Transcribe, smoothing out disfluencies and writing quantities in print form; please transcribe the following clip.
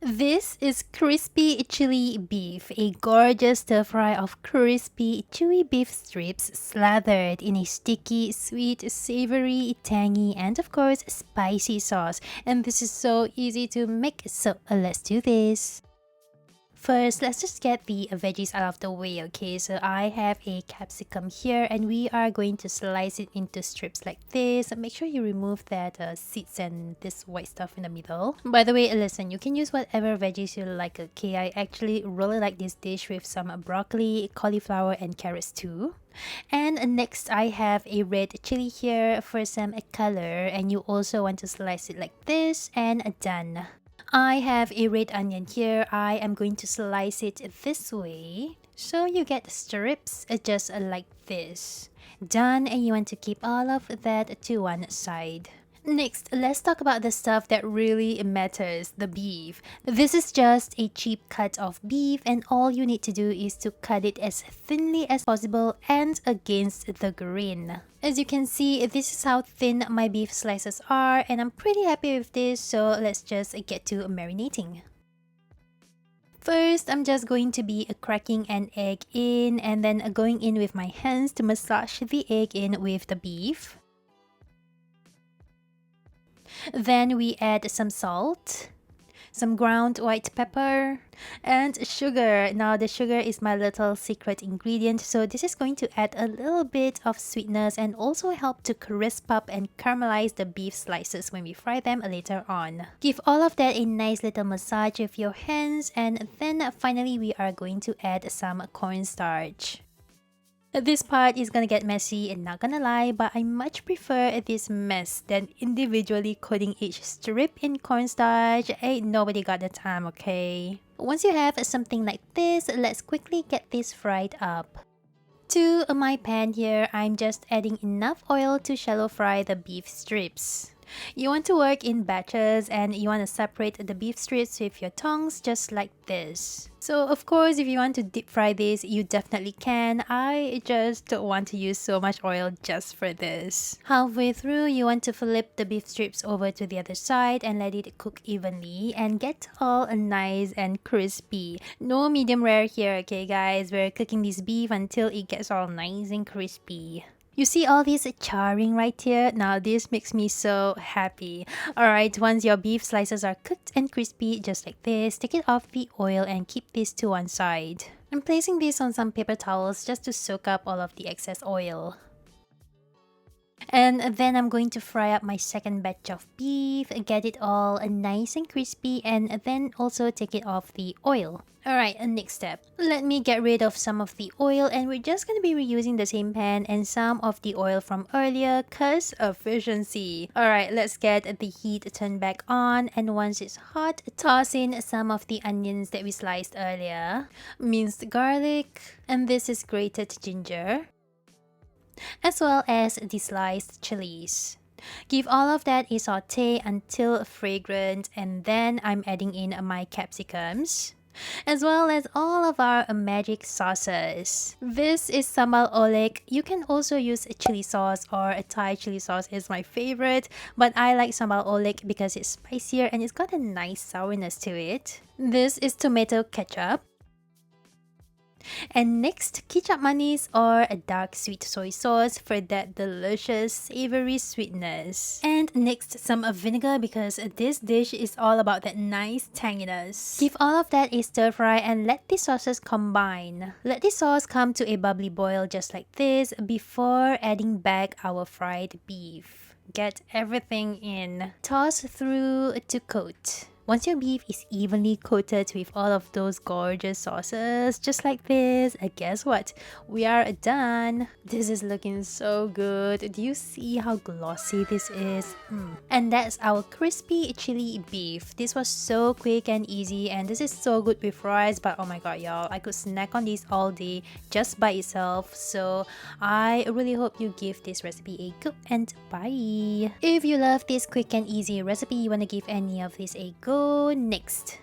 This is Crispy Chilli Beef, a gorgeous stir-fry of crispy, chewy beef strips slathered in a sticky, sweet, savory, tangy, and of course, spicy sauce. And this is so easy to make, so let's do this. First, let's just get the veggies out of the way, okay? So I have a capsicum here and we are going to slice it into strips like this. Make sure you remove that seeds and this white stuff in the middle. By the way, listen, you can use whatever veggies you like, okay? I actually really like this dish with some broccoli, cauliflower, and carrots too. And next, I have a red chili here for some color, and you also want to slice it like this, and done. I have a red onion here. I am going to slice it this way. So you get strips just like this. Done, and you want to keep all of that to one side. Next, let's talk about the stuff that really matters, the beef. This is just a cheap cut of beef and all you need to do is to cut it as thinly as possible and against the grain. As you can see, this is how thin my beef slices are and I'm pretty happy with this, so let's just get to marinating. First, I'm just going to be cracking an egg in and then going in with my hands to massage the egg in with the beef. Then we add some salt, some ground white pepper, and sugar. Now the sugar is my little secret ingredient, so this is going to add a little bit of sweetness and also help to crisp up and caramelize the beef slices when we fry them later on. Give all of that a nice little massage with your hands, and then finally we are going to add some cornstarch. This part is gonna get messy and not gonna lie, but I much prefer this mess than individually coating each strip in cornstarch. Ain't nobody got the time, okay? Once you have something like this, let's quickly get this fried up. To my pan here, I'm just adding enough oil to shallow fry the beef strips. You want to work in batches and you want to separate the beef strips with your tongs just like this. So of course, if you want to deep fry this, you definitely can. I just don't want to use so much oil just for this. Halfway through, you want to flip the beef strips over to the other side and let it cook evenly and get all nice and crispy. No medium rare here, okay guys? We're cooking this beef until it gets all nice and crispy. You see all this charring right here? Now this makes me so happy. Alright, once your beef slices are cooked and crispy just like this, take it off the oil and keep this to one side. I'm placing this on some paper towels just to soak up all of the excess oil. And then I'm going to fry up my second batch of beef, get it all nice and crispy, and then also take it off the oil. Alright, next step. Let me get rid of some of the oil and we're just going to be reusing the same pan and some of the oil from earlier cause efficiency. Alright, let's get the heat turned back on and once it's hot, toss in some of the onions that we sliced earlier, minced garlic, and this is grated ginger, as well as the sliced chilies. Give all of that a saute until fragrant and then I'm adding in my capsicums, as well as all of our magic sauces. This is Sambal Oelek. You can also use chili sauce or a Thai chili sauce is my favorite, but I like Sambal Oelek because it's spicier and it's got a nice sourness to it. This is Tomato Ketchup. And next, Kicap manis or a dark sweet soy sauce for that delicious savory sweetness. And next, some vinegar because this dish is all about that nice tanginess. Give all of that a stir fry and let the sauces combine. Let the sauce come to a bubbly boil just like this before adding back our fried beef. Get everything in. Toss through to coat. Once your beef is evenly coated with all of those gorgeous sauces, just like this, guess what? We are done. This is looking so good. Do you see how glossy this is? And that's our crispy chili beef. This was so quick and easy and this is so good with rice, but oh my god y'all, I could snack on this all day just by itself. So I really hope you give this recipe a go and bye. If you love this quick and easy recipe, you want to give any of this a go, next